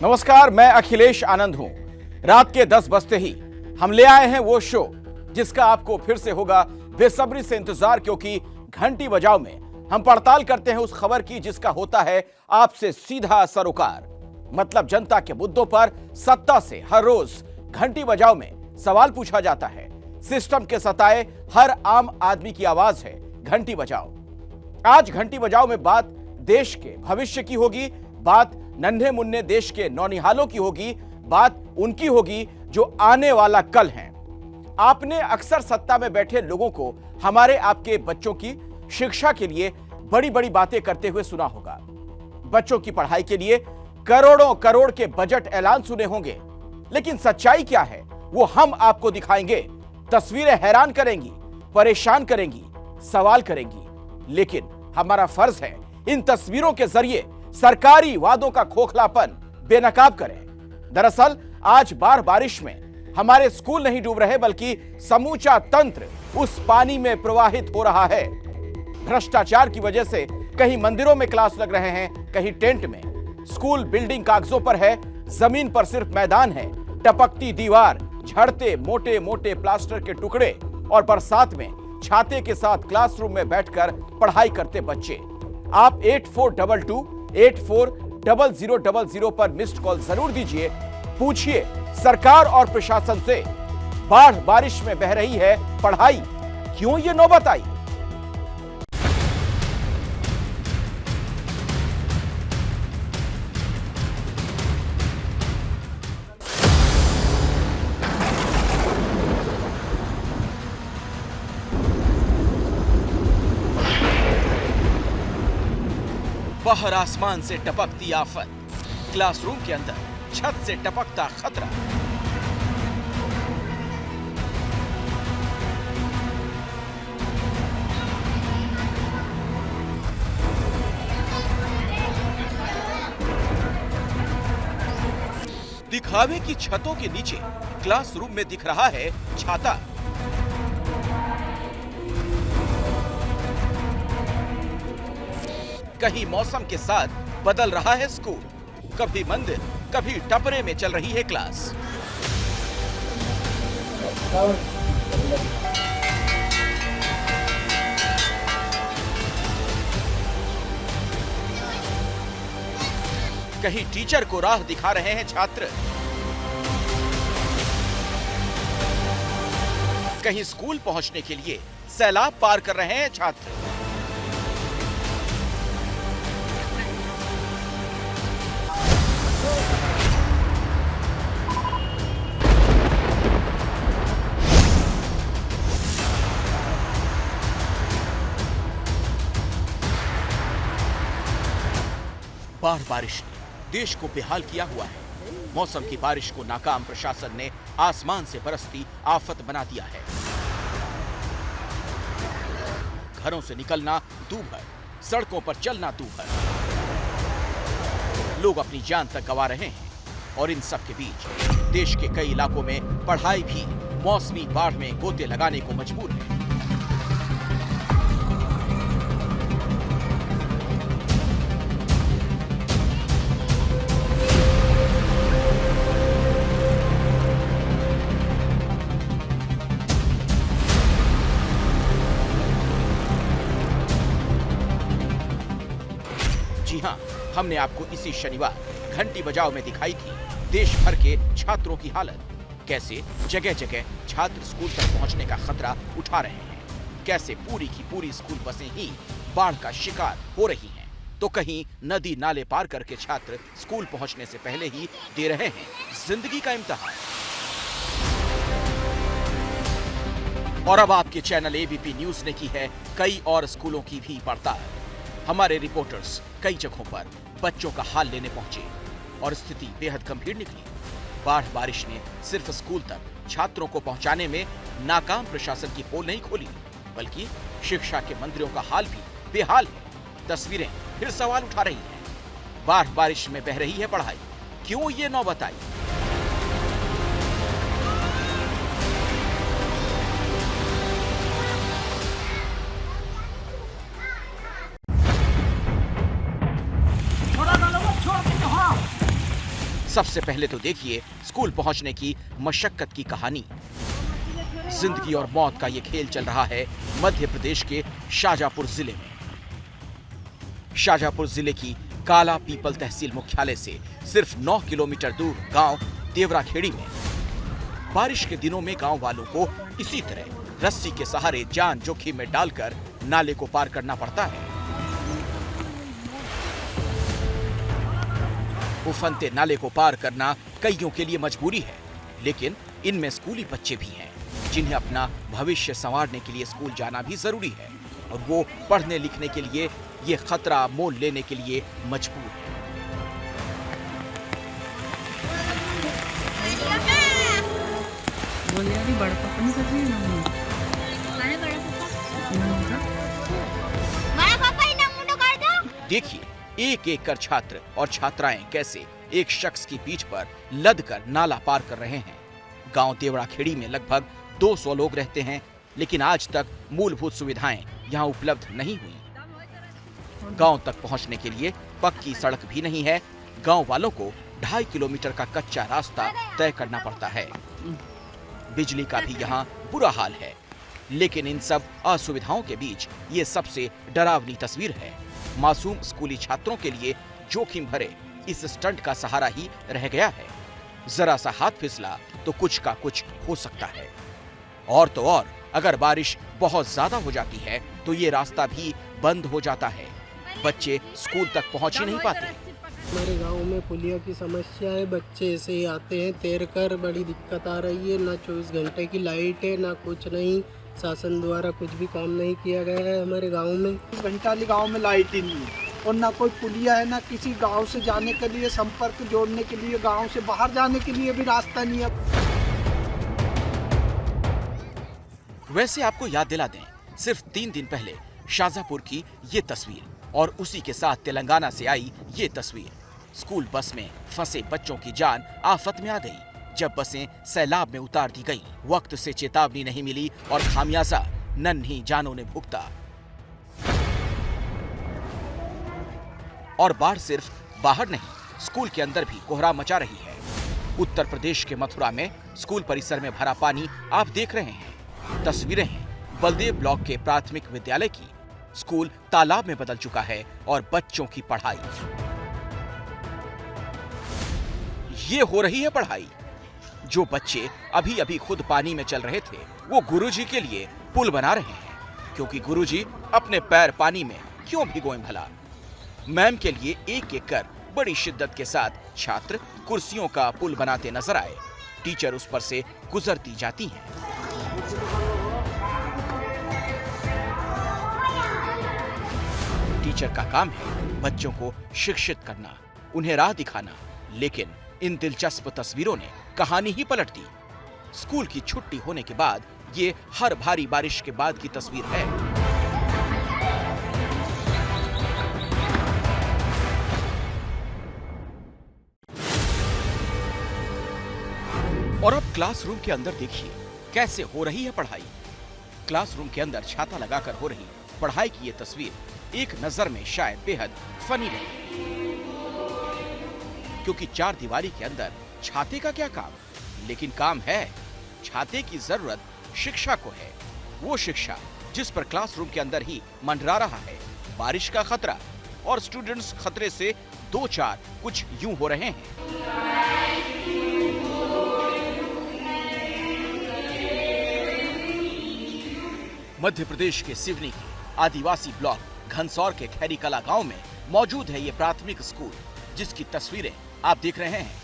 नमस्कार, मैं अखिलेश आनंद हूं। रात के 10 बजते ही हम ले आए हैं वो शो जिसका आपको फिर से होगा बेसब्री से इंतजार, क्योंकि घंटी बजाओ में हम पड़ताल करते हैं उस खबर की जिसका होता है आपसे सीधा सरोकार। मतलब जनता के मुद्दों पर सत्ता से हर रोज घंटी बजाओ में सवाल पूछा जाता है। सिस्टम के सताए हर आम आदमी की आवाज है घंटी बजाओ। आज घंटी बजाओ में बात देश के भविष्य की होगी, बात नन्हे मुन्ने देश के नौनिहालों की होगी, बात उनकी होगी जो आने वाला कल हैं। आपने अक्सर सत्ता में बैठे लोगों को हमारे आपके बच्चों की शिक्षा के लिए बड़ी बड़ी बातें करते हुए सुना होगा। बच्चों की पढ़ाई के लिए करोड़ों करोड़ के बजट ऐलान सुने होंगे, लेकिन सच्चाई क्या है वो हम आपको दिखाएंगे। तस्वीरें हैरान करेंगी, परेशान करेंगी, सवाल करेंगी, लेकिन हमारा फर्ज है इन तस्वीरों के जरिए सरकारी वादों का खोखलापन बेनकाब करें। दरअसल आज बारिश में हमारे स्कूल नहीं डूब रहे, बल्कि समूचा तंत्र उस पानी में प्रवाहित हो रहा है। भ्रष्टाचार की वजह से कहीं मंदिरों में क्लास लग रहे हैं, कहीं टेंट में। स्कूल बिल्डिंग कागजों पर है, जमीन पर सिर्फ मैदान है, टपकती दीवार, झड़ते मोटे मोटे प्लास्टर के टुकड़े और बरसात में छाते के साथ क्लासरूम में बैठकर पढ़ाई करते बच्चे। आप 8422-840000 पर मिस्ड कॉल जरूर दीजिए। पूछिए सरकार और प्रशासन से, बारिश में बह रही है पढ़ाई, क्यों ये नौबत आई? बाहर आसमान से टपकती आफत, क्लासरूम के अंदर छत से टपकता खतरा। दिखावे की छतों के नीचे क्लासरूम में दिख रहा है छाता। कहीं मौसम के साथ बदल रहा है स्कूल, कभी मंदिर, कभी टपरे में चल रही है क्लास। कहीं टीचर को राह दिखा रहे हैं छात्र, कहीं स्कूल पहुंचने के लिए सैलाब पार कर रहे हैं छात्र। बारिश ने देश को बेहाल किया हुआ है। मौसम की बारिश को नाकाम प्रशासन ने आसमान से बरसती आफत बना दिया है। घरों से निकलना दूभर, सड़कों पर चलना दूभर। लोग अपनी जान तक गंवा रहे हैं और इन सब के बीच देश के कई इलाकों में पढ़ाई भी मौसमी बाढ़ में गोते लगाने को मजबूर है। जी हां, हमने आपको इसी शनिवार घंटी बजाओ में दिखाई थी देश भर के छात्रों की हालत। कैसे जगह जगह छात्र स्कूल तक पहुंचने का खतरा उठा रहे हैं, कैसे पूरी की पूरी स्कूल बसें ही बाढ़ का शिकार हो रही हैं, तो कहीं नदी नाले पार करके छात्र स्कूल पहुंचने से पहले ही दे रहे हैं जिंदगी का इम्तिहान। और अब आपके चैनल एबीपी न्यूज ने की है कई और स्कूलों की भी पड़ताल। हमारे रिपोर्टर्स कई जगहों पर बच्चों का हाल लेने पहुंचे और स्थिति बेहद गंभीर निकली। बारिश ने सिर्फ स्कूल तक छात्रों को पहुंचाने में नाकाम प्रशासन की पोल नहीं खोली, बल्कि शिक्षा के मंदिरों का हाल भी बेहाल है। तस्वीरें फिर सवाल उठा रही हैं। बारिश में बह रही है पढ़ाई, क्यों ये नौबत आई? सबसे पहले तो देखिए स्कूल पहुंचने की मशक्कत की कहानी। जिंदगी और मौत का ये खेल चल रहा है मध्य प्रदेश के शाजापुर जिले में। शाजापुर जिले की काला पीपल तहसील मुख्यालय से सिर्फ 9 किलोमीटर दूर गांव देवराखेड़ी में बारिश के दिनों में गांव वालों को इसी तरह रस्सी के सहारे जान जोखिम में डालकर नाले को पार करना पड़ता है। उफनते नाले को पार करना कईयों के लिए मजबूरी है, लेकिन इनमें स्कूली बच्चे भी हैं जिन्हें अपना भविष्य संवारने के लिए स्कूल जाना भी जरूरी है और वो पढ़ने लिखने के लिए ये खतरा मोल लेने के लिए मजबूर है। देखिए एक एक कर छात्र और छात्राएं कैसे एक शख्स की पीठ पर लद कर नाला पार कर रहे हैं। गांव देवराखेड़ी में लगभग 200 लोग रहते हैं, लेकिन आज तक मूलभूत सुविधाएं यहां उपलब्ध नहीं हुई। गांव तक पहुंचने के लिए पक्की सड़क भी नहीं है। गांव वालों को 2.5 किलोमीटर का कच्चा रास्ता तय करना पड़ता है। बिजली का भी यहाँ बुरा हाल है, लेकिन इन सब असुविधाओं के बीच ये सबसे डरावनी तस्वीर है। मासूम स्कूली छात्रों के लिए जोखिम भरे इस स्टंट का सहारा ही रह गया है। जरा सा हाथ फिसला तो कुछ का कुछ हो सकता है। और तो और अगर बारिश बहुत ज्यादा हो जाती है तो ये रास्ता भी बंद हो जाता है। बच्चे स्कूल तक पहुंच ही नहीं पाते। हमारे गांव में पुलिया की समस्या है। बच्चे ऐसे ही आते हैं तैर कर, बड़ी दिक्कत आ रही है। ना 24 घंटे की लाइट है, ना कुछ नहीं। शासन द्वारा कुछ भी काम नहीं किया गया है हमारे गांव में। घंटाली गांव में लाइट ही नहीं है और ना कोई पुलिया है, ना किसी गांव से जाने के लिए, संपर्क जोड़ने के लिए, गांव से बाहर जाने के लिए भी रास्ता नहीं है। वैसे आपको याद दिला दें, सिर्फ 3 दिन पहले शाजापुर की ये तस्वीर और उसी के साथ तेलंगाना से आई ये तस्वीर। स्कूल बस में फंसे बच्चों की जान आफत में आ गई जब बसें सैलाब में उतार दी गई। वक्त से चेतावनी नहीं मिली और खामियाजा नन्ही जानों ने भुगता। और बाढ़ सिर्फ बाहर नहीं, स्कूल के अंदर भी कोहरा मचा रही है। उत्तर प्रदेश के मथुरा में स्कूल परिसर में भरा पानी आप देख रहे हैं। तस्वीरें हैं बलदेव ब्लॉक के प्राथमिक विद्यालय की। स्कूल तालाब में बदल चुका है और बच्चों की पढ़ाई, ये हो रही है पढ़ाई। जो बच्चे अभी अभी खुद पानी में चल रहे थे, वो गुरुजी के लिए पुल बना रहे हैं, क्योंकि गुरुजी अपने पैर पानी में क्यों भिगोएं भला। मैम के लिए एक एक कर बड़ी शिद्दत के साथ छात्र कुर्सियों का पुल बनाते नजर आए। टीचर उस पर से गुजरती जाती हैं। टीचर का काम है बच्चों को शिक्षित करना, उन्हें राह दिखाना, लेकिन इन दिलचस्प तस्वीरों ने कहानी ही पलट दी। स्कूल की छुट्टी होने के बाद ये हर भारी बारिश के बाद की तस्वीर है। और अब क्लासरूम के अंदर देखिए कैसे हो रही है पढ़ाई। क्लासरूम के अंदर छाता लगाकर हो रही पढ़ाई की ये तस्वीर एक नजर में शायद बेहद फनी लगी, क्योंकि 4 दीवारी के अंदर छाते का क्या काम, लेकिन काम है। छाते की जरूरत शिक्षा को है, वो शिक्षा जिस पर क्लासरूम के अंदर ही मंडरा रहा है बारिश का खतरा, और स्टूडेंट्स खतरे से 2-4 कुछ यूं हो रहे हैं। मध्य प्रदेश के सिवनी के आदिवासी ब्लॉक घनसौर के खैरी कला गांव में मौजूद है ये प्राथमिक स्कूल, जिसकी तस्वीरें आप देख रहे हैं।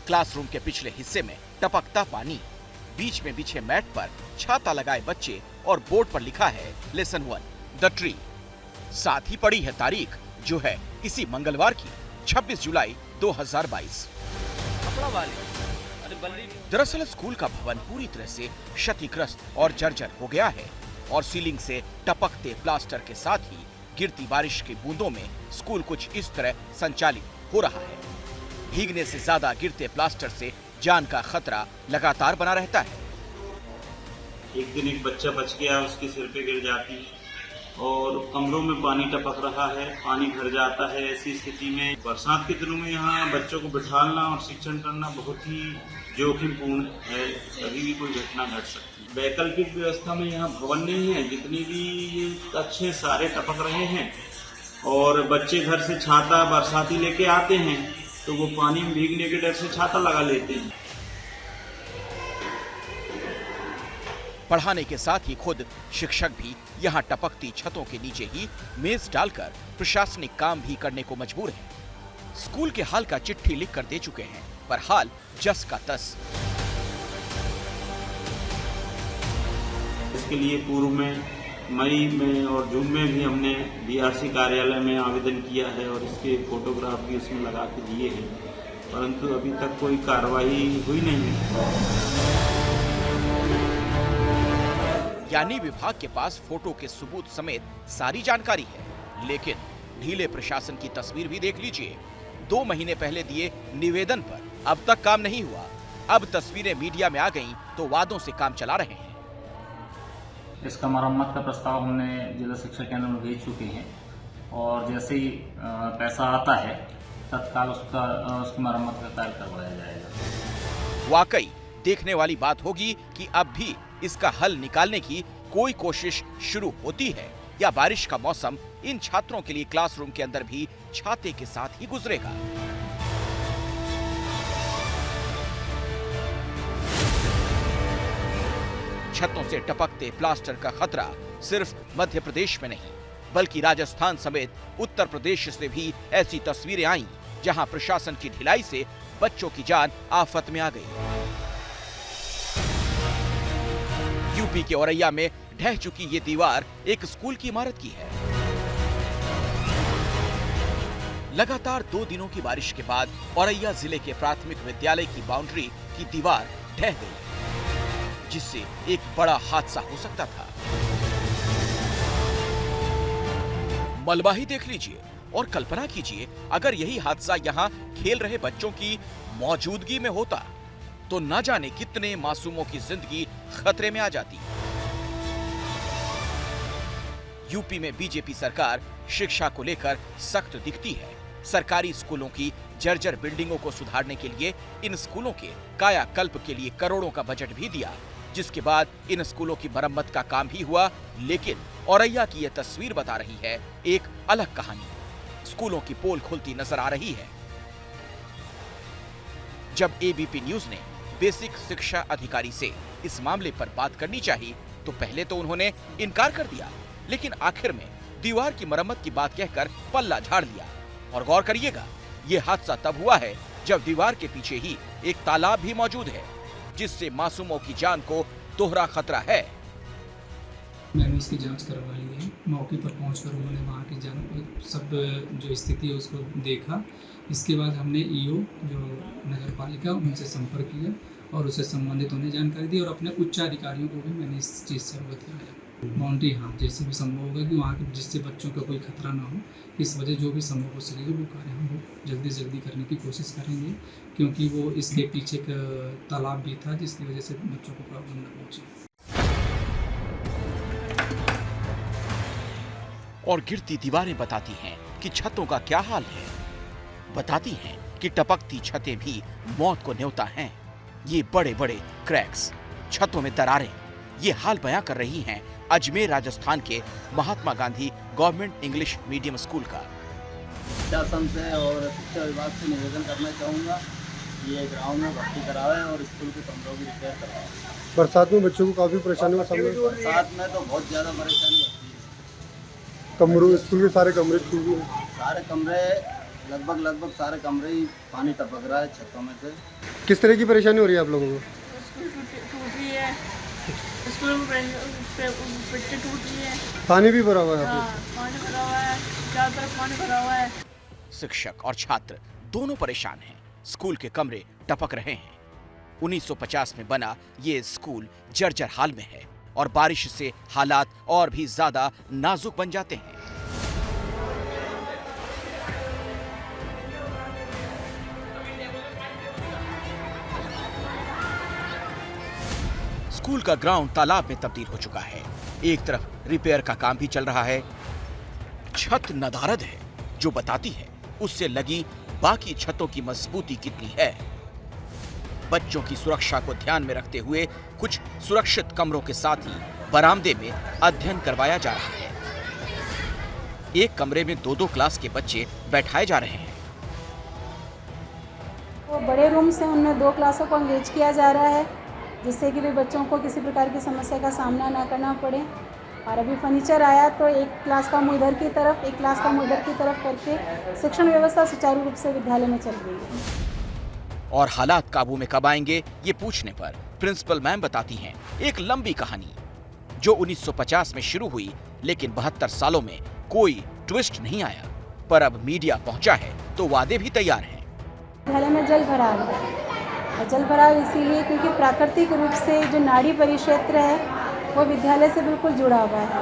क्लासरूम के पिछले हिस्से में टपकता पानी, बीच में बिछे मैट पर छाता लगाए बच्चे और बोर्ड पर लिखा है लेसन 1 द ट्री। साथ ही पड़ी है तारीख, जो है इसी मंगलवार की 26 जुलाई 2022। दरअसल स्कूल का भवन पूरी तरह से क्षतिग्रस्त और जर्जर हो गया है और सीलिंग से टपकते प्लास्टर के साथ ही गिरती बारिश की बूंदों में स्कूल कुछ इस तरह संचालित हो रहा है। भीगने से ज्यादा गिरते प्लास्टर से जान का खतरा लगातार बना रहता है। एक दिन एक बच्चा बच गया, उसके सिर पे गिर जाती और कमरों में पानी टपक रहा है, पानी भर जाता है। ऐसी स्थिति में बरसात के दिनों में यहाँ बच्चों को बिठाना और शिक्षण करना बहुत ही जोखिमपूर्ण है, कभी भी कोई घटना घट सकती है। वैकल्पिक व्यवस्था में यहाँ भवन नहीं है, जितनी भी ये कक्ष हैं सारे टपक रहे हैं और बच्चे घर से छाता बरसाती लेके आते हैं तो वो पानी में भीगने के डर से छाता लगा लेते हैं। पढ़ाने के साथ ही खुद शिक्षक भी यहाँ टपकती छतों के नीचे ही मेज डालकर प्रशासनिक काम भी करने को मजबूर हैं। स्कूल के हाल का चिट्ठी लिखकर दे चुके हैं, पर हाल जस का तस। इसके लिए पूर्व में मई में और जून में भी हमने बीआरसी कार्यालय में आवेदन किया है और इसके फोटोग्राफ भी उसमें लगा के दिए हैं, परंतु अभी तक कोई कार्रवाई हुई नहीं है। यानी विभाग के पास फोटो के सबूत समेत सारी जानकारी है, लेकिन ढीले प्रशासन की तस्वीर भी देख लीजिए। 2 महीने पहले दिए निवेदन पर अब तक काम नहीं हुआ। अब तस्वीरें मीडिया में आ गईं तो वादों से काम चला रहे हैं। इसका मरम्मत का प्रस्ताव हमने जिला शिक्षा केंद्र में भेज चुके हैं और जैसे ही पैसा आता है तत्काल उसकी मरम्मत का कार्य करवाया जाएगा। वाकई देखने वाली बात होगी कि अब भी इसका हल निकालने की कोई कोशिश शुरू होती है या बारिश का मौसम इन छात्रों के लिए क्लासरूम के अंदर भी छाते के साथ ही गुजरेगा। छतों से टपकते प्लास्टर का खतरा सिर्फ मध्य प्रदेश में नहीं बल्कि राजस्थान समेत उत्तर प्रदेश से भी ऐसी तस्वीरें आईं जहां प्रशासन की ढिलाई से बच्चों की जान आफत में आ गई। यूपी के औरैया में ढह चुकी ये दीवार एक स्कूल की इमारत की है। लगातार 2 दिनों की बारिश के बाद औरैया जिले के प्राथमिक विद्यालय की बाउंड्री की दीवार ढह गई, जिससे एक बड़ा हादसा हो सकता था। मलबा ही देख लीजिए और कल्पना कीजिए अगर यही हादसा यहाँ खेल रहे बच्चों की मौजूदगी में होता तो न जाने कितने मासूमों की जिंदगी खतरे में आ जाती। यूपी में बीजेपी सरकार शिक्षा को लेकर सख्त दिखती है। सरकारी स्कूलों की जर्जर बिल्डिंगों को सुधारने के लिए इन स्कूलों के कायाकल्प के लिए करोड़ों का बजट भी दिया, जिसके बाद इन स्कूलों की मरम्मत का काम भी हुआ। लेकिन औरैया की यह तस्वीर बता रही है एक अलग कहानी। स्कूलों की पोल खुलती नजर आ रही है। जब एबीपी न्यूज ने बेसिक शिक्षा अधिकारी से इस मामले पर बात करनी चाहिए तो पहले तो उन्होंने इनकार कर दिया, लेकिन आखिर में दीवार की मरम्मत की बात कहकर पल्ला झाड़ दिया। और गौर करिएगा, ये हादसा तब हुआ है जब दीवार के पीछे ही एक तालाब भी मौजूद है, जिससे मासूमों की जान को दोहरा खतरा है। मैंने उसकी जांच करवा ली है। मौके पर पहुंचकर उन्होंने वहाँ की सब जो स्थिति है उसको देखा। इसके बाद हमने ईओ जो नगर पालिका उनसे संपर्क किया और उससे संबंधित उन्हें जानकारी दी और अपने उच्च अधिकारियों को भी मैंने इस चीज़ से अवगत कराया। बाउंड्री हाँ जैसे भी संभव होगा कि वहाँ के जिससे बच्चों का कोई खतरा ना हो, इस वजह जो भी संभव हो सकेगा वो कार्य हम लोग जल्दी से जल्दी करने की कोशिश करेंगे, क्योंकि वो इसके पीछे का तालाब भी था जिसकी वजह से बच्चों को प्रॉब्लम न पहुँचे। और गिरती दीवारें बताती हैं कि छतों का क्या हाल है। बताती हैं कि टपकती छतें भी मौत को न्योता हैं। ये बड़े बड़े क्रैक्स, छतों में दरारें, ये हाल बयां कर रही हैं अजमेर राजस्थान के Mahatma Gandhi government English medium school का। शासन से और शिक्षा विभाग से निवेदन करना चाहूँगा कि ये ग्राउंड में भर्ती कराएं और स्कूल के कमरों की रिपेयर करवाएं। बरसात में बच्चों को काफ़ी परेशानी का सामना, बरसात में तो बहुत ज़्यादा परेशानी होती है। कमरों स्कूल के सारे कमरे टूटे हैं। सारे कमरे लगभग सारे कमरे ही पानी टपक रहा है छतों में से। किस तरह की परेशानी हो रही है आप लोगों को? स्कूल टूट रही है, स्कूल में टूट रही है, पानी भी भरा हुआ है। हाँ, पानी भरा हुआ है, चारों तरफ पानी भरा हुआ है। शिक्षक और छात्र दोनों परेशान हैं। स्कूल के कमरे टपक रहे हैं। 1950 में बना ये स्कूल जर्जर हाल में है और बारिश से हालात और भी ज्यादा नाजुक बन जाते हैं। स्कूल का ग्राउंड तालाब में तब्दील हो चुका है। एक तरफ रिपेयर का काम भी चल रहा है। छत नदारद है, जो बताती है उससे लगी बाकी छतों की मजबूती कितनी है। बच्चों की सुरक्षा को ध्यान में रखते हुए कुछ सुरक्षित कमरों के साथ ही बरामदे में अध्ययन करवाया जा रहा है। एक कमरे में 2-2 क्लास के बच्चे बैठाए जा रहे हैं। वो बड़े रूम्स हैं, उनमें 2 क्लासों को एंगेज किया जा रहा है, जिससे कि भी बच्चों को किसी प्रकार की समस्या का सामना ना करना पड़े। और अभी फर्नीचर आया तो एक क्लास का मुँह इधर की तरफ, एक क्लास का मुँह इधर की तरफ करके शिक्षण व्यवस्था सुचारू रूप से विद्यालय में चल रही है। और हालात काबू में कब आएंगे, ये पूछने पर प्रिंसिपल मैम बताती हैं एक लंबी कहानी जो 1950 में शुरू हुई, लेकिन 72 सालों में कोई ट्विस्ट नहीं आया। पर अब मीडिया पहुंचा है तो वादे भी तैयार हैं। विद्यालय में जल भराव है, और जल भराव इसीलिए क्योंकि प्राकृतिक रूप से जो नाड़ी परिक्षेत्र है वो विद्यालय से बिल्कुल जुड़ा हुआ है।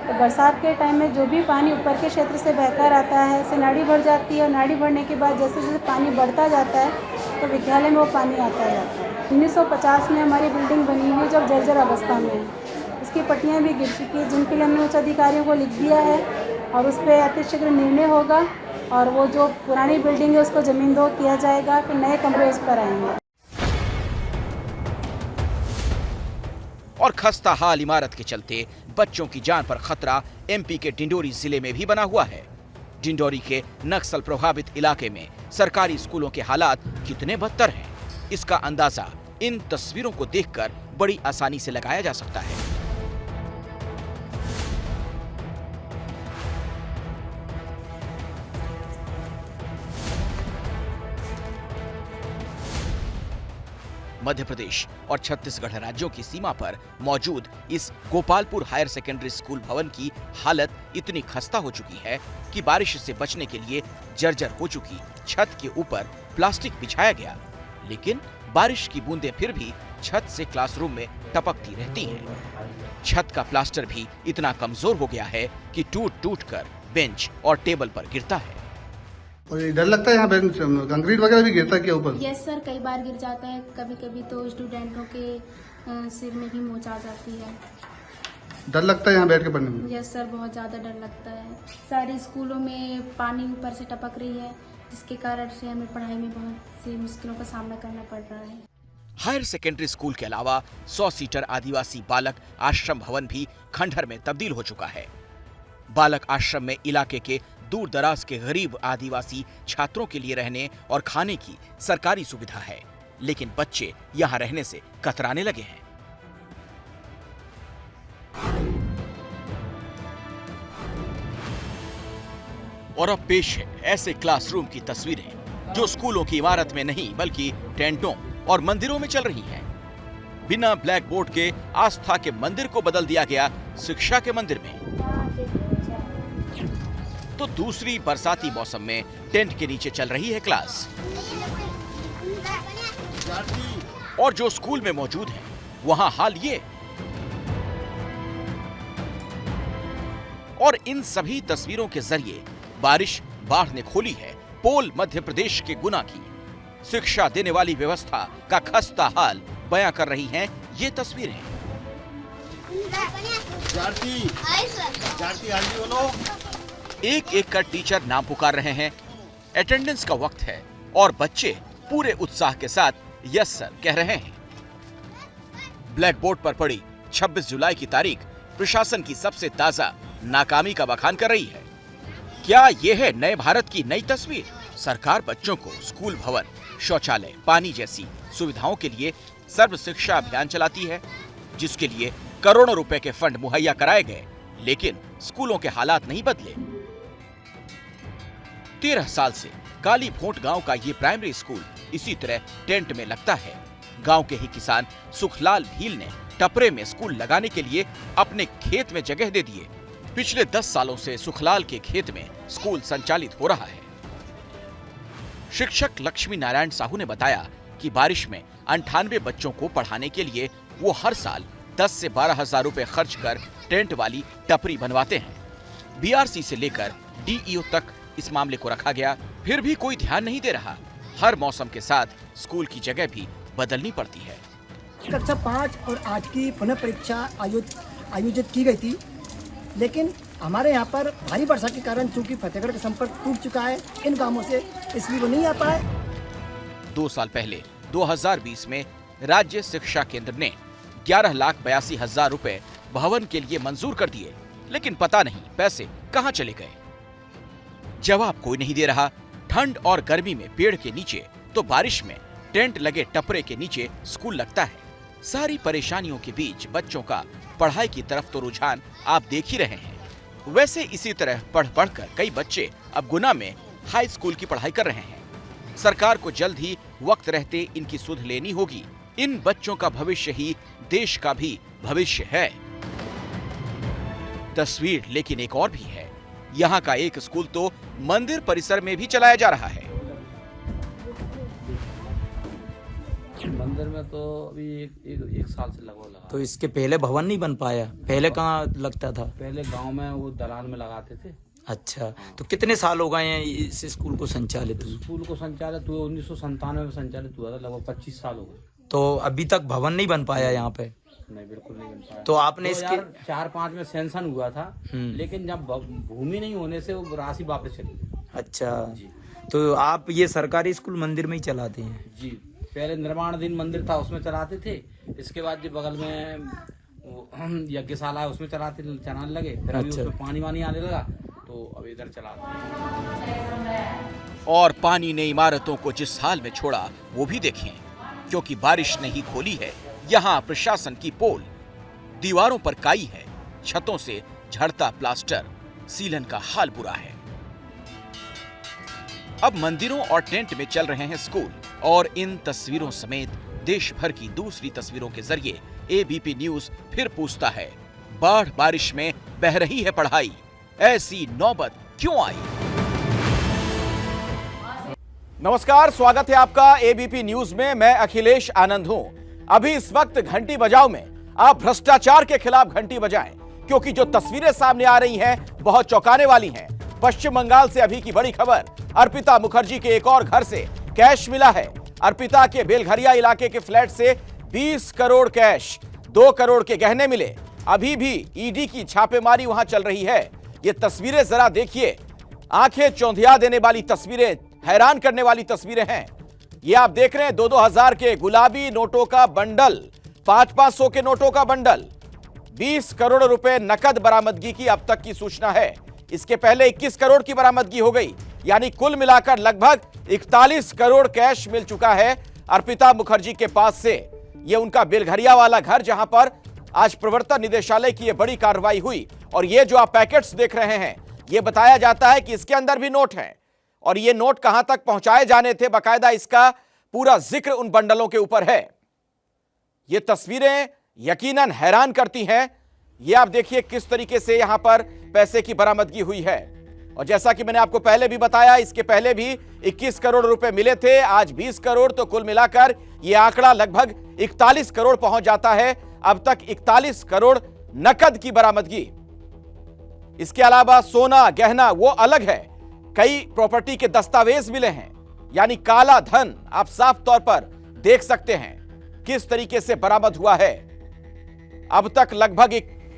तो बरसात के टाइम में जो भी पानी ऊपर के क्षेत्र से बहकर आता है, से नाड़ी भर जाती है, और नाड़ी भरने के बाद जैसे जैसे पानी बढ़ता जाता है तो विद्यालय में वो पानी आता जाता है। 1950 में हमारी बिल्डिंग बनी हुई जब जर्जर अवस्था में है, उसकी पट्टियाँ भी गिर चुकी है, जिनके लिए हमने उच्च अधिकारियों को लिख दिया है और उस पर अतिशीघ्र निर्णय होगा और वो जो पुरानी बिल्डिंग है उसको जमींदोज किया जाएगा, फिर नए कमरे उस पर आएंगे। और खस्ता हाल इमारत के चलते बच्चों की जान पर खतरा एमपी के डिंडोरी जिले में भी बना हुआ है। डिंडोरी के नक्सल प्रभावित इलाके में सरकारी स्कूलों के हालात कितने बदतर हैं, इसका अंदाजा इन तस्वीरों को देखकर बड़ी आसानी से लगाया जा सकता है। मध्य प्रदेश और छत्तीसगढ़ राज्यों की सीमा पर मौजूद इस गोपालपुर हायर सेकेंडरी स्कूल भवन की हालत इतनी खस्ता हो चुकी है कि बारिश से बचने के लिए जर्जर हो चुकी छत के ऊपर प्लास्टिक बिछाया गया, लेकिन बारिश की बूंदें फिर भी छत से क्लासरूम में टपकती रहती हैं। छत का प्लास्टर भी इतना कमजोर हो गया है कि टूट-टूट कर बेंच और टेबल पर गिरता है। और डर लगता है यहाँ बेंच कंक्रीट वगैरह भी गिरता है क्या ऊपर? यस सर, कई बार गिर जाता है, कभी कभी तो स्टूडेंटों के सिर में भी मोच आ जाती है। डर लगता है यहाँ बैठ के पढ़ने में? यस सर, बहुत ज़्यादा डर लगता है। सारे स्कूलों में पानी ऊपर से टपक रही है, जिसके कारण से हमें पढ़ाई में बहुत सी मुश्किलों का सामना करना पड़ रहा है। हायर सेकेंडरी स्कूल के अलावा 100 सीटर आदिवासी बालक आश्रम भवन भी खंडहर में तब्दील हो चुका है। बालक आश्रम में इलाके के दूर दराज के गरीब आदिवासी छात्रों के लिए रहने और खाने की सरकारी सुविधा है, लेकिन बच्चे यहाँ रहने से कतराने लगे हैं। और अब पेश है ऐसे क्लासरूम की तस्वीरें जो स्कूलों की इमारत में नहीं बल्कि टेंटों और मंदिरों में चल रही हैं। बिना ब्लैक बोर्ड के आस्था के मंदिर को बदल दिया गया शिक्षा के मंदिर में। तो दूसरी बरसाती मौसम में टेंट के नीचे चल रही है क्लास। और जो स्कूल में मौजूद है वहां हाल ये। और इन सभी तस्वीरों के जरिए बारिश बाढ़ ने खोली है पोल मध्य प्रदेश के गुना की। शिक्षा देने वाली व्यवस्था का खस्ता हाल बयां कर रही हैं ये तस्वीरें। एक एक कर टीचर नाम पुकार रहे हैं, अटेंडेंस का वक्त है और बच्चे पूरे उत्साह के साथ यस सर कह रहे हैं। ब्लैक बोर्ड पर पड़ी 26 जुलाई की तारीख प्रशासन की सबसे ताजा नाकामी का बखान कर रही है। क्या यह है नए भारत की नई तस्वीर? सरकार बच्चों को स्कूल भवन, शौचालय, पानी जैसी सुविधाओं के लिए सर्व शिक्षा अभियान चलाती है, जिसके लिए करोड़ों रुपए के फंड मुहैया कराए गए, लेकिन स्कूलों के हालात नहीं बदले। 13 साल से काली भोट गांव का ये प्राइमरी स्कूल इसी तरह टेंट में लगता है। गांव के ही किसान सुखलाल भील ने टपरे में स्कूल लगाने के लिए अपने खेत में जगह दे दिए। पिछले 10 सालों से सुखलाल के खेत में स्कूल संचालित हो रहा है। शिक्षक लक्ष्मी नारायण साहू ने बताया कि बारिश में 98 बच्चों को पढ़ाने के लिए वो हर साल 10 से 12 हजार रुपए खर्च कर टेंट वाली टपरी बनवाते हैं। बीआरसी से लेकर डीईओ तक इस मामले को रखा गया, फिर भी कोई ध्यान नहीं दे रहा। हर मौसम के साथ स्कूल की जगह भी बदलनी पड़ती है। कक्षा 5 और 8 की पुनः परीक्षा आयोजित की गई थी, लेकिन हमारे यहाँ पर भारी वर्षा के कारण चूंकि फतेहगढ़ का संपर्क टूट चुका है इन गांवों से, इसलिए वो नहीं आ पाए। 2 साल पहले 2020 में राज्य शिक्षा केंद्र ने 11,82,000 रुपए भवन के लिए मंजूर कर दिए, लेकिन पता नहीं पैसे कहां चले गए। जवाब कोई नहीं दे रहा। ठंड और गर्मी में पेड़ के नीचे तो बारिश में टेंट लगे टपरे के नीचे स्कूल लगता है। सारी परेशानियों के बीच बच्चों का पढ़ाई की तरफ तो रुझान आप देख ही रहे हैं। वैसे इसी तरह पढ़कर कई बच्चे अब गुना में हाई स्कूल की पढ़ाई कर रहे हैं। सरकार को जल्द ही वक्त रहते इनकी सुध लेनी होगी। इन बच्चों का भविष्य ही देश का भी भविष्य है। तस्वीर लेकिन एक और भी है। यहाँ का एक स्कूल तो मंदिर परिसर में भी चलाया जा रहा है। मंदिर में तो अभी एक साल से लगभग लगा। तो इसके पहले भवन नहीं बन पाया? पहले कहाँ लगता था? पहले गांव में वो दलान में लगाते थे। अच्छा, तो कितने साल हो गए हैं इस स्कूल को संचालित? स्कूल को संचालित हुए 1997 में संचालित हुआ था, लगभग 25 साल हो गए। तो अभी तक भवन नहीं बन पाया यहाँ पे? नहीं, बिल्कुल नहीं बन पाया। तो आपने इसके 4-5 में सेंशन हुआ था, लेकिन जब भूमि नहीं होने से वो राशि वापस चली गई। अच्छा जी। तो आप ये सरकारी स्कूल मंदिर में ही चलाते हैं? जी, पहले निर्माणाधीन मंदिर था उसमें चलाते थे। इसके बाद जो बगल में यज्ञशाला है उसमें चलाने लगे। फिर अभी उसमें पानी वानी आने लगा तो अब इधर चलाते हैं। और पानी ने इमारतों को जिस हाल में छोड़ा वो भी देखें, क्योंकि बारिश ने ही खोली है यहाँ प्रशासन की पोल। दीवारों पर काई है, छतों से झड़ता प्लास्टर, सीलन का हाल बुरा है। अब मंदिरों और टेंट में चल रहे हैं स्कूल। और इन तस्वीरों समेत देश भर की दूसरी तस्वीरों के जरिए एबीपी न्यूज फिर पूछता है, बाढ़ बारिश में बह रही है पढ़ाई, ऐसी नौबत क्यों आई? नमस्कार, स्वागत है आपका एबीपी न्यूज में। मैं अखिलेश आनंद हूं। अभी इस वक्त घंटी बजाओ में आप भ्रष्टाचार के खिलाफ घंटी बजाएं, क्योंकि जो तस्वीरें सामने आ रही हैं बहुत चौंकाने वाली हैं। पश्चिम बंगाल से अभी की बड़ी खबर, अर्पिता मुखर्जी के एक और घर से कैश मिला है। अर्पिता के बेलघरिया इलाके के फ्लैट से 20 करोड़ कैश, 2 करोड़ के गहने मिले। अभी भी ईडी की छापेमारी वहां चल रही है। ये तस्वीरें जरा देखिए, आंखें चौंधिया देने वाली तस्वीरें, हैरान करने वाली तस्वीरें हैं। ये आप देख रहे हैं 2-2 हजार के गुलाबी नोटों का बंडल, 500-500 के नोटों का बंडल, 20 करोड़ रुपए नकद बरामदगी की अब तक की सूचना है। इसके पहले 21 करोड़ की बरामदगी हो गई, यानी कुल मिलाकर लगभग 41 करोड़ कैश मिल चुका है अर्पिता मुखर्जी के पास से। यह उनका बेलघरिया वाला घर, जहां पर आज प्रवर्तन निदेशालय की यह बड़ी कार्रवाई हुई। और ये जो आप पैकेट्स देख रहे हैं, यह बताया जाता है कि इसके अंदर भी नोट हैं। और ये नोट कहां तक पहुंचाए जाने थे, बाकायदा इसका पूरा जिक्र उन बंडलों के ऊपर है। ये तस्वीरें यकीनन हैरान करती हैं। ये आप देखिए किस तरीके से यहां पर पैसे की बरामदगी हुई है। और जैसा कि मैंने आपको पहले भी बताया, इसके पहले भी 21 करोड़ रुपए मिले थे, आज 20 करोड़, तो कुल मिलाकर यह आंकड़ा लगभग 41 करोड़ पहुंच जाता है। अब तक 41 करोड़ नकद की बरामदगी। इसके अलावा सोना गहना वो अलग है, कई प्रॉपर्टी के दस्तावेज मिले हैं, यानी काला धन आप साफ तौर पर देख सकते हैं किस तरीके से बरामद हुआ है। अब तक लगभग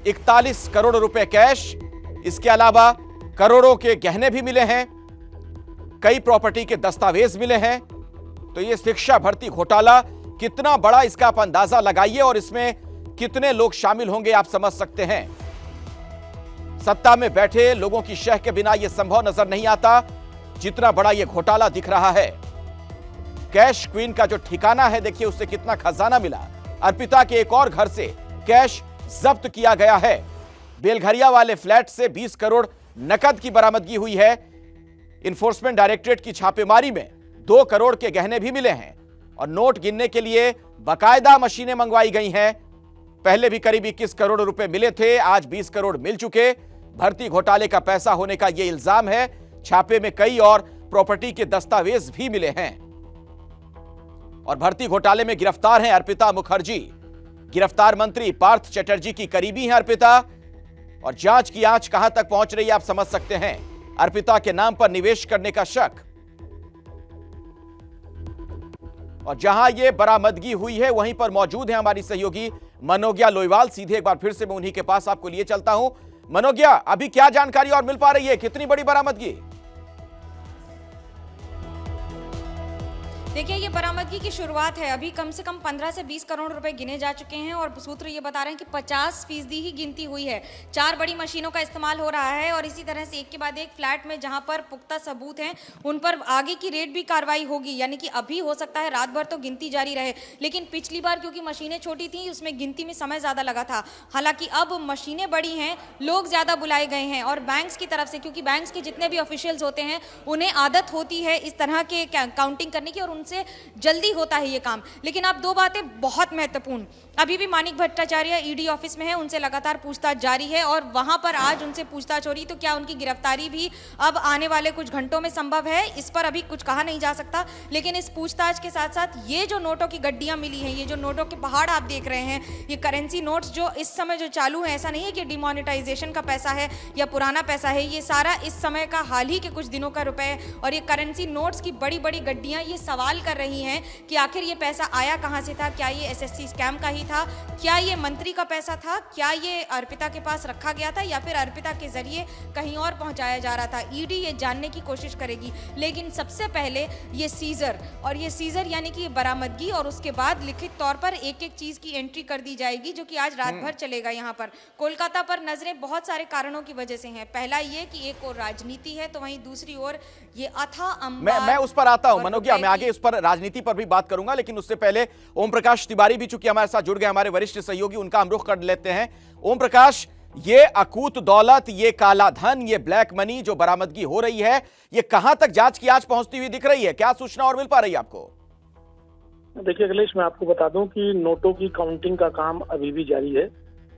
41 करोड़ रुपए कैश, इसके अलावा करोड़ों के गहने भी मिले हैं, कई प्रॉपर्टी के दस्तावेज मिले हैं। तो ये शिक्षा भर्ती घोटाला कितना बड़ा, इसका आप अंदाजा लगाइए और इसमें कितने लोग शामिल होंगे आप समझ सकते हैं। सत्ता में बैठे लोगों की शह के बिना यह संभव नजर नहीं आता, जितना बड़ा यह घोटाला दिख रहा है। कैश क्वीन का जो ठिकाना है, देखिए उससे कितना खजाना मिला। अर्पिता के एक और घर से कैश जब्त किया गया है। बेलघरिया वाले फ्लैट से 20 करोड़ नकद की बरामदगी हुई है। इन्फोर्समेंट डायरेक्टरेट की छापेमारी में 2 करोड़ के गहने भी मिले हैं और नोट गिनने के लिए बाकायदा मशीनें मंगवाई गई हैं। पहले भी करीब 21 करोड़ रुपए मिले थे, आज 20 करोड़ मिल चुके। भर्ती घोटाले का पैसा होने का यह इल्जाम है। छापे में कई और प्रॉपर्टी के दस्तावेज भी मिले हैं। और भर्ती घोटाले में गिरफ्तार हैं अर्पिता मुखर्जी। गिरफ्तार मंत्री पार्थ चटर्जी की करीबी हैं अर्पिता। और जांच की आंच कहां तक पहुंच रही है आप समझ सकते हैं। अर्पिता के नाम पर निवेश करने का शक। और जहां ये बरामदगी हुई है वहीं पर मौजूद है हमारी सहयोगी मनोज्ञा लोईवाल। सीधे एक बार फिर से मैं उन्हीं के पास आपको लिए चलता हूं। मनोज्ञा, अभी क्या जानकारी और मिल पा रही है, कितनी बड़ी बरामदगी? देखिए, ये बरामदगी की शुरुआत है। अभी कम से कम 15 से 20 करोड़ रुपए गिने जा चुके हैं और सूत्र ये बता रहे हैं कि 50% ही गिनती हुई है। 4 बड़ी मशीनों का इस्तेमाल हो रहा है और इसी तरह से एक के बाद एक फ्लैट में जहां पर पुख्ता सबूत हैं उन पर आगे की रेड भी कार्रवाई होगी। यानी कि अभी हो सकता है रात भर तो गिनती जारी रहे, लेकिन पिछली बार क्योंकि मशीनें छोटी थी उसमें गिनती में समय ज़्यादा लगा था। हालांकि अब मशीनें बड़ी हैं, लोग ज़्यादा बुलाए गए हैं और बैंक्स की तरफ से, क्योंकि बैंक्स के जितने भी ऑफिशियल्स होते हैं उन्हें आदत होती है इस तरह के काउंटिंग करने की और उनसे जल्दी होता है ये काम। लेकिन अब 2 बातें बहुत महत्वपूर्ण, अभी भी मानिक भट्टाचार्य ईडी ऑफिस में है, उनसे लगातार पूछताछ जारी है और वहां पर आज उनसे पूछताछ हो रही, तो क्या उनकी गिरफ्तारी भी अब आने वाले कुछ घंटों में संभव है, इस पर अभी कुछ कहा नहीं जा सकता। लेकिन इस पूछताछ के साथ साथ ये जो नोटों की गड्डियां मिली हैं, ये जो नोटों के पहाड़ आप देख रहे हैं, ये करेंसी नोट्स जो इस समय जो चालू है, ऐसा नहीं है कि डिमोनेटाइजेशन का पैसा है या पुराना पैसा है, ये सारा इस समय का हाल ही के कुछ दिनों का रुपए और ये करेंसी नोट्स की बड़ी बड़ी गड्डियां ये सवाल कर रही हैं कि आखिर ये पैसा आया कहां से था, क्या ये एसएससी स्कैम का ही था, क्या ये मंत्री का पैसा था, क्या ये अर्पिता के पास रखा गया था या फिर अर्पिता के जरिए कहीं और पहुंचाया जा रहा था। ईडी ये जानने की कोशिश करेगी, लेकिन सबसे पहले ये सीजर यानी कि बरामदगी और उसके बाद लिखित तौर पर एक एक चीज की एंट्री कर दी जाएगी, जो कि आज रात भर चलेगा। यहाँ पर कोलकाता पर नजरें बहुत सारे कारणों की वजह से हैं। पहला ये कि एक और राजनीति है, तो वहीं दूसरी ओर ये अथाह मैं उस पर आता हूं मनोज्ञा, मैं आगे उस पर राजनीति पर भी बात करूंगा, लेकिन उससे पहले ओम प्रकाश तिवारी भी चूंकि हमारे साथ जुड़ गए, हमारे वरिष्ठ सहयोगी, उनका हम रुख कर लेते हैं। ओम प्रकाश, ये अकूत दौलत, ये काला धन, ये ब्लैक मनी जो बरामदगी हो रही है, ये कहां तक जांच की आज पहुंचती हुई दिख रही है? क्या सूचना और मिल पा रही है आपको? देखिए अखिलेश, मैं आपको बता दूं कि नोटों की काउंटिंग का काम अभी भी जारी है।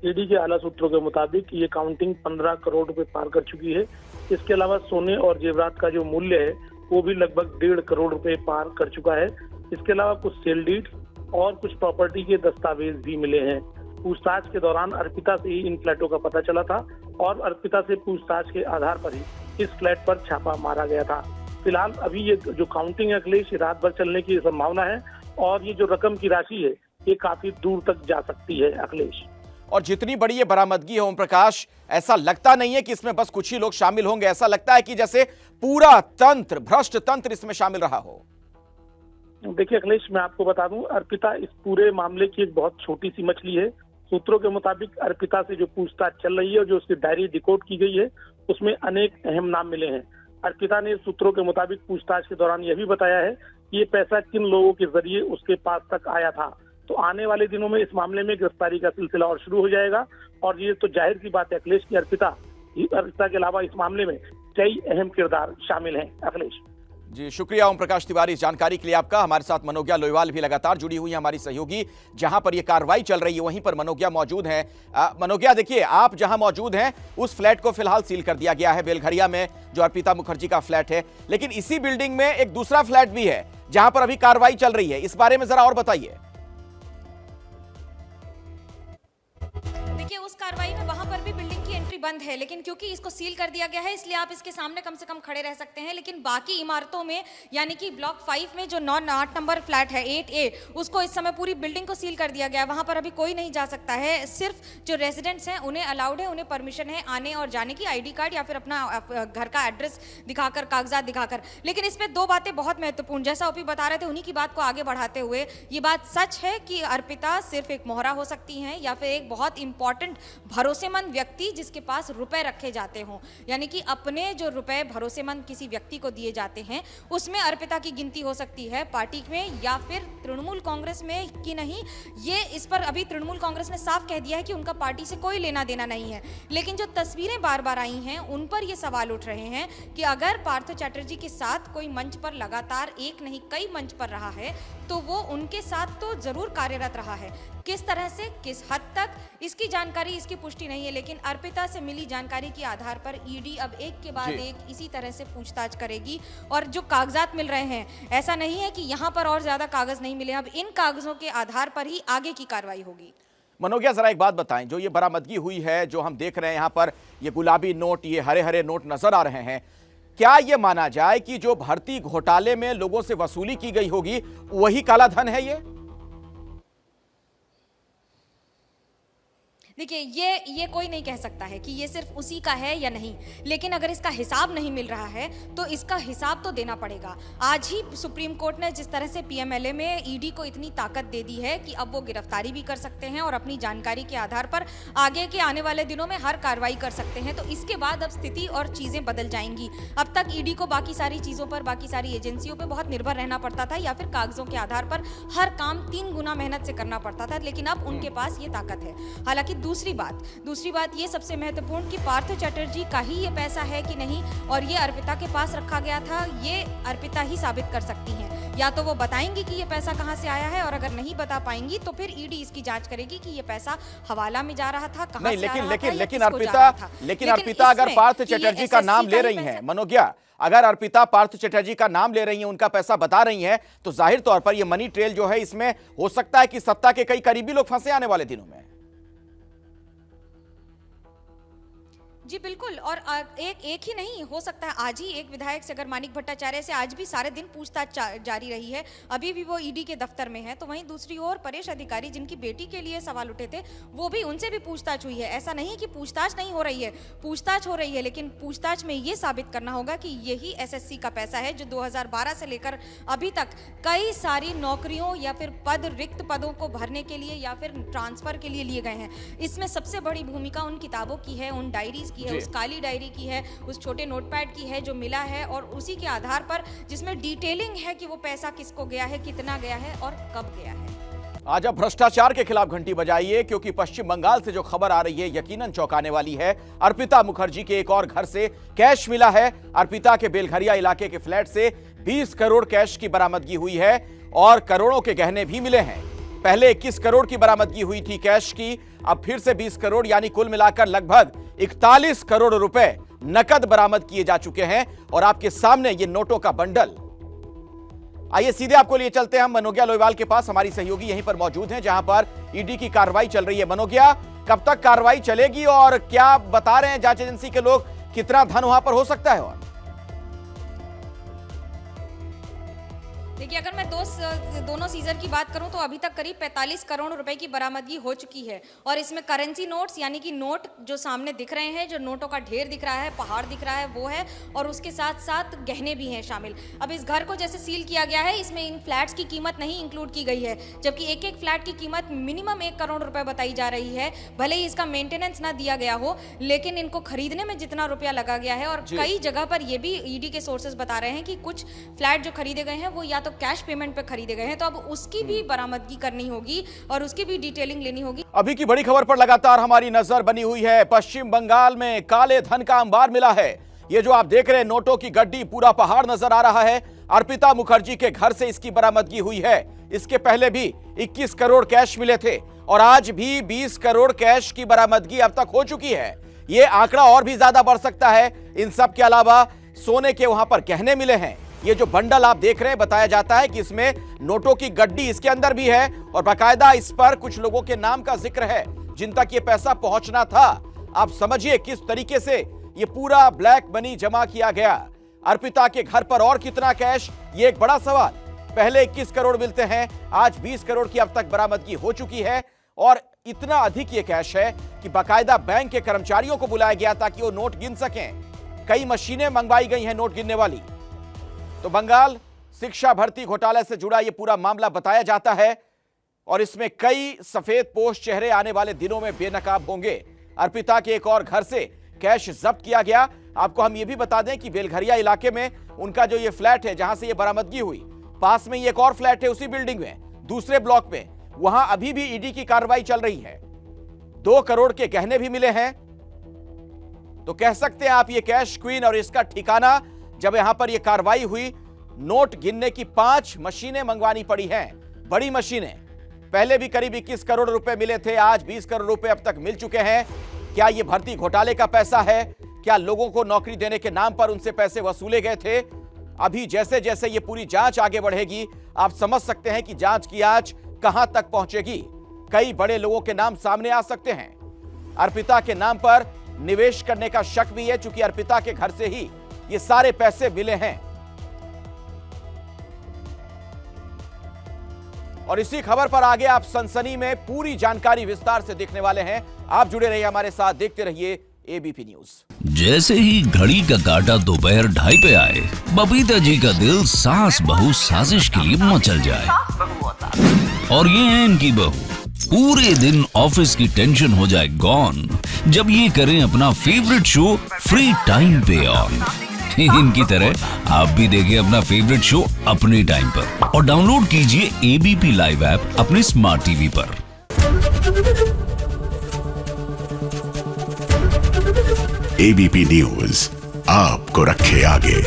ईडी के आला सूत्रों के मुताबिक ये काउंटिंग 15 करोड़ रुपए पार कर चुकी है। इसके अलावा सोने और जेवरात का जो मूल्य है वो भी लगभग 1.5 करोड़ रुपए पार कर चुका है। इसके अलावा कुछ सेल डीड और कुछ प्रॉपर्टी के दस्तावेज भी मिले हैं। पूछताछ के दौरान अर्पिता से ही इन फ्लैटों का पता चला था और अर्पिता से पूछताछ के आधार पर ही इस फ्लैट पर छापा मारा गया था। फिलहाल अभी ये जो काउंटिंग है अखिलेश, रात भर चलने की संभावना है और ये जो रकम की राशि है ये काफी दूर तक जा सकती है अखिलेश। और जितनी बड़ी ये बरामदगी है ओम प्रकाश, ऐसा लगता नहीं है कि इसमें बस कुछ ही लोग शामिल होंगे, ऐसा लगता है कि जैसे पूरा तंत्र, भ्रष्ट तंत्र इसमें शामिल रहा हो। देखिए अखिलेश, मैं आपको बता दूं, अर्पिता इस पूरे मामले की एक बहुत छोटी सी मछली है। सूत्रों के मुताबिक अर्पिता से जो पूछताछ चल रही है और जो उसकी डायरी डिकोड की गई है उसमें अनेक अहम नाम मिले हैं। अर्पिता ने सूत्रों के मुताबिक पूछताछ के दौरान यह भी बताया है कि ये पैसा किन लोगों के जरिए उसके पास तक आया था। तो आने वाले दिनों में इस मामले में गिरफ्तारी का सिलसिला और शुरू हो जाएगा और ये तो जाहिर सी बात है अखिलेश की अर्पिता के अलावा इस मामले में कई अहम किरदार शामिल हैं अखिलेश। जी शुक्रिया ओम प्रकाश तिवारी इस जानकारी के लिए आपका। हमारे साथ मनोज्ञा लोईवाल भी लगातार जुड़ी हुई है, हमारी सहयोगी। जहां पर यह कार्रवाई चल रही है वहीं पर मनोज्ञा मौजूद है। मनोज्ञा, देखिए, आप जहां मौजूद हैं उस फ्लैट को फिलहाल सील कर दिया गया है, बेलघरिया में जो अर्पिता मुखर्जी का फ्लैट है, लेकिन इसी बिल्डिंग में एक दूसरा फ्लैट भी है जहां पर अभी कार्रवाई चल रही है। इस बारे में जरा और बताइए। देखिए, उस कार्रवाई में वहां पर भी बिल्डिंग की एंट्री बंद है, लेकिन क्योंकि इसको सील कर दिया गया है इसलिए आप इसके सामने कम से कम खड़े रह सकते हैं। लेकिन बाकी इमारतों में, यानी कि ब्लॉक 5 में जो 8 नंबर फ्लैट है 8A, उसको इस समय पूरी बिल्डिंग को सील कर दिया गया है। वहां पर अभी कोई नहीं जा सकता है, सिर्फ जो रेजिडेंट्स हैं उन्हें अलाउड है, उन्हें परमिशन है आने और जाने की, ID कार्ड या फिर अपना घर का एड्रेस दिखाकर, कागजात दिखाकर। लेकिन इसमें 2 बातें बहुत महत्वपूर्ण, जैसा ओपी बता रहे थे उन्हीं की बात को आगे बढ़ाते हुए, ये बात सच है कि अर्पिता सिर्फ एक मोहरा हो सकती है या फिर एक बहुत इंपॉर्टेंट भरोसेमंद व्यक्ति जिसके पास रुपए रखे जाते हों, यानी कि अपने जो रुपए भरोसेमंद किसी व्यक्ति को दिए जाते हैं उसमें अर्पिता की गिनती हो सकती है, पार्टी में या फिर तृणमूल कांग्रेस में कि नहीं, ये इस पर अभी तृणमूल कांग्रेस ने साफ कह दिया है कि उनका पार्टी से कोई लेना देना नहीं है। लेकिन जो तस्वीरें बार बार आई हैं उन पर ये सवाल उठ रहे हैं कि अगर पार्थ चैटर्जी के साथ कोई मंच पर लगातार एक नहीं कई मंच पर रहा है तो वो उनके साथ तो जरूर कार्यरत रहा है। किस तरह से, किस हद तक, इसकी जानकारी, इसकी पुष्टि नहीं है, लेकिन अर्पिता से मिली जानकारी के आधार पर ईडी अब एक के बाद एक इसी तरह से पूछताछ करेगी। और जो कागजात मिल रहे हैं, ऐसा नहीं है कि यहाँ पर और ज्यादा कागज नहीं मिले, अब इन कागजों के आधार पर ही आगे की कार्रवाई होगी। मनोज्ञा, जरा एक बात बताएं, जो ये बरामदगी हुई है, जो हम देख रहे हैं यहाँ पर ये गुलाबी नोट, ये हरे हरे नोट नजर आ रहे हैं, क्या यह माना जाए कि जो भर्ती घोटाले में लोगों से वसूली की गई होगी वही काला धन है ये? देखिए, ये कोई नहीं कह सकता है कि ये सिर्फ उसी का है या नहीं, लेकिन अगर इसका हिसाब नहीं मिल रहा है तो इसका हिसाब तो देना पड़ेगा। आज ही सुप्रीम कोर्ट ने जिस तरह से पीएमएलए में ईडी को इतनी ताकत दे दी है कि अब वो गिरफ्तारी भी कर सकते हैं और अपनी जानकारी के आधार पर आगे के आने वाले दिनों में हर कार्रवाई कर सकते हैं, तो इसके बाद अब स्थिति और चीज़ें बदल जाएंगी। अब तक ईडी को बाकी सारी चीज़ों पर, बाकी सारी एजेंसियों पर बहुत निर्भर रहना पड़ता था या फिर कागजों के आधार पर हर काम 3 गुना मेहनत से करना पड़ता था, लेकिन अब उनके पास ये ताकत है। हालांकि दूसरी बात ये सबसे महत्वपूर्ण कि पार्थ चटर्जी का ही ये पैसा है कि नहीं और ये अर्पिता के पास रखा गया था, ये अर्पिता ही साबित कर सकती हैं। या तो वो बताएंगी कि ये पैसा कहां से आया है, और अगर नहीं बता पाएंगी तो फिर ईडी इसकी जांच करेगी कि ये पैसा हवाला में जा रहा था, कहां से आ रहा था, लेकिन अर्पिता अगर पार्थ चटर्जी का नाम ले रही हैं, मनोज्ञा, अगर अर्पिता पार्थ चटर्जी का नाम ले रही हैं, उनका पैसा बता रही हैं, तो जाहिर तौर पर यह मनी ट्रेल जो है इसमें हो सकता है कि सत्ता के कई करीबी लोग फंसे आने वाले दिनों में। जी बिल्कुल, और एक ही नहीं हो सकता है। आज ही एक विधायक से अगर मानिक भट्टाचार्य से आज भी सारे दिन पूछताछ जारी रही है, अभी भी वो ईडी के दफ्तर में है। तो वहीं दूसरी ओर परेश अधिकारी जिनकी बेटी के लिए सवाल उठे थे, वो भी उनसे भी पूछताछ हुई है। ऐसा नहीं कि पूछताछ नहीं हो रही है, पूछताछ हो रही है, लेकिन पूछताछ में ये साबित करना होगा कि यही एसएससी का पैसा है जो 2012 से लेकर अभी तक कई सारी नौकरियों या फिर रिक्त पदों को भरने के लिए या फिर ट्रांसफर के लिए लिए गए हैं। इसमें सबसे बड़ी भूमिका उन किताबों की है, उन डायरीज की है, उस काली डायरी की है, उस छोटे नोटपैड की है जो मिला है, और उसी के आधार पर जिसमें डिटेलिंग है कि वो पैसा किसको गया है, कितना गया है और कब गया है। आज अब भ्रष्टाचार के खिलाफ घंटी बजाइए, क्योंकि पश्चिम बंगाल से जो खबर आ रही है यकीनन चौंकाने वाली है। अर्पिता मुखर्जी के एक और घर से कैश मिला है। अर्पिता के बेलघरिया इलाके के फ्लैट से 20 करोड़ कैश की बरामदगी हुई है और करोड़ों के गहने भी मिले हैं। पहले 21 करोड़ की बरामदगी हुई थी कैश की, अब फिर से 20 करोड़ यानी कुल मिलाकर लगभग 41 करोड़ रुपए नकद बरामद किए जा चुके हैं। और आपके सामने ये नोटों का बंडल। आइए सीधे आपको लिए चलते हैं हम मनोज्ञा लोईवाल के पास। हमारी सहयोगी यहीं पर मौजूद हैं जहां पर ईडी की कार्रवाई चल रही है। मनोज्ञा, कब तक कार्रवाई चलेगी और क्या बता रहे हैं जांच एजेंसी के लोग, कितना धन वहां पर हो सकता है? और देखिए, अगर मैं दोनों सीजन की बात करूं तो अभी तक करीब 45 करोड़ रुपए की बरामदगी हो चुकी है, और इसमें करेंसी नोट्स यानी कि नोट जो सामने दिख रहे हैं, जो नोटों का ढेर दिख रहा है, पहाड़ दिख रहा है, वो है, और उसके साथ साथ गहने भी हैं शामिल। अब इस घर को जैसे सील किया गया है, इसमें इन फ्लैट्स की कीमत नहीं इंक्लूड की गई है, जबकि एक एक फ्लैट की कीमत मिनिमम 1 करोड़ रुपए बताई जा रही है। भले ही इसका मेंटेनेंस ना दिया गया हो, लेकिन इनको खरीदने में जितना रुपया लगा गया है, और कई जगह पर ये भी ईडी के सोर्सेज बता रहे हैं कि कुछ फ्लैट जो खरीदे गए हैं वो या तो कैश पेमेंट पे खरीदे गए हैं, तो अब उसकी भी बरामदगी करनी होगी और उसकी भी डिटेलिंग लेनी होगी। अभी की बड़ी खबर पर लगातार हमारी नजर बनी हुई है। पश्चिम बंगाल में काले धन का अंबार मिला है। ये जो आप देख रहे हैं नोटों की गड्डी, पूरा पहाड़ नजर आ रहा है। अर्पिता मुखर्जी के घर से इसकी बरामदगी हुई है। इसके पहले भी 21 करोड़ कैश मिले थे और आज भी 20 करोड़ कैश की बरामदगी अब तक हो चुकी है। ये आंकड़ा और भी ज्यादा बढ़ सकता है। इन सब के अलावा सोने के वहां पर गहने मिले हैं। ये जो बंडल आप देख रहे हैं, बताया जाता है कि इसमें नोटों की गड्डी इसके अंदर भी है और बाकायदा इस पर कुछ लोगों के नाम का जिक्र है जिन तक ये पैसा पहुंचना था। आप समझिए किस तरीके से ये पूरा ब्लैक मनी जमा किया गया। अर्पिता के घर पर और कितना कैश, ये एक बड़ा सवाल। पहले 21 करोड़ मिलते हैं, आज 20 करोड़ की अब तक बरामदगी हो चुकी है और इतना अधिक ये कैश है कि बाकायदा बैंक के कर्मचारियों को बुलाया गया ताकि वो नोट गिन सकें। कई मशीनें मंगवाई गई हैं नोट गिनने वाली। तो बंगाल शिक्षा भर्ती घोटाले से जुड़ा यह पूरा मामला बताया जाता है और इसमें कई सफेद पोश चेहरे आने वाले दिनों में बेनकाब होंगे। अर्पिता के एक और घर से कैश जब्त किया गया। आपको हम ये भी बता दें कि बेलघरिया इलाके में उनका जो ये फ्लैट है जहां से ये बरामदगी हुई, पास में ही एक और फ्लैट है उसी बिल्डिंग में, दूसरे ब्लॉक में, वहां अभी भी ईडी की कार्रवाई चल रही है। 2 करोड़ के गहने भी मिले हैं। तो कह सकते हैं आप ये कैश क्वीन। और इसका ठिकाना, जब यहां पर यह कार्रवाई हुई, नोट गिनने की 5 मशीनें मंगवानी पड़ी हैं, बड़ी मशीनें। पहले भी करीब 21 करोड़ रुपए मिले थे, आज 20 करोड़ रुपए अब तक मिल चुके हैं। क्या यह भर्ती घोटाले का पैसा है? क्या लोगों को नौकरी देने के नाम पर उनसे पैसे वसूले गए थे? अभी जैसे जैसे यह पूरी जांच आगे बढ़ेगी, आप समझ सकते हैं कि जांच की आंच कहां तक पहुंचेगी। कई बड़े लोगों के नाम सामने आ सकते हैं। अर्पिता के नाम पर निवेश करने का शक भी है, चूंकि अर्पिता के घर से ही ये सारे पैसे मिले हैं। और इसी खबर पर आगे आप सनसनी में पूरी जानकारी विस्तार से देखने वाले हैं। आप जुड़े रहिए हमारे साथ, देखते रहिए एबीपी न्यूज। जैसे ही घड़ी का काटा दोपहर 2:30 पे आए, बबीता जी का दिल सास बहू साजिश के लिए मचल जाए। और ये है इनकी बहू, पूरे दिन ऑफिस की टेंशन हो जाए गॉन जब ये करें अपना फेवरेट शो फ्री टाइम पे ऑन। इनकी तरह आप भी देखिए अपना फेवरेट शो अपने टाइम पर और डाउनलोड कीजिए एबीपी लाइव ऐप अपने स्मार्ट टीवी पर। एबीपी न्यूज आपको रखे आगे।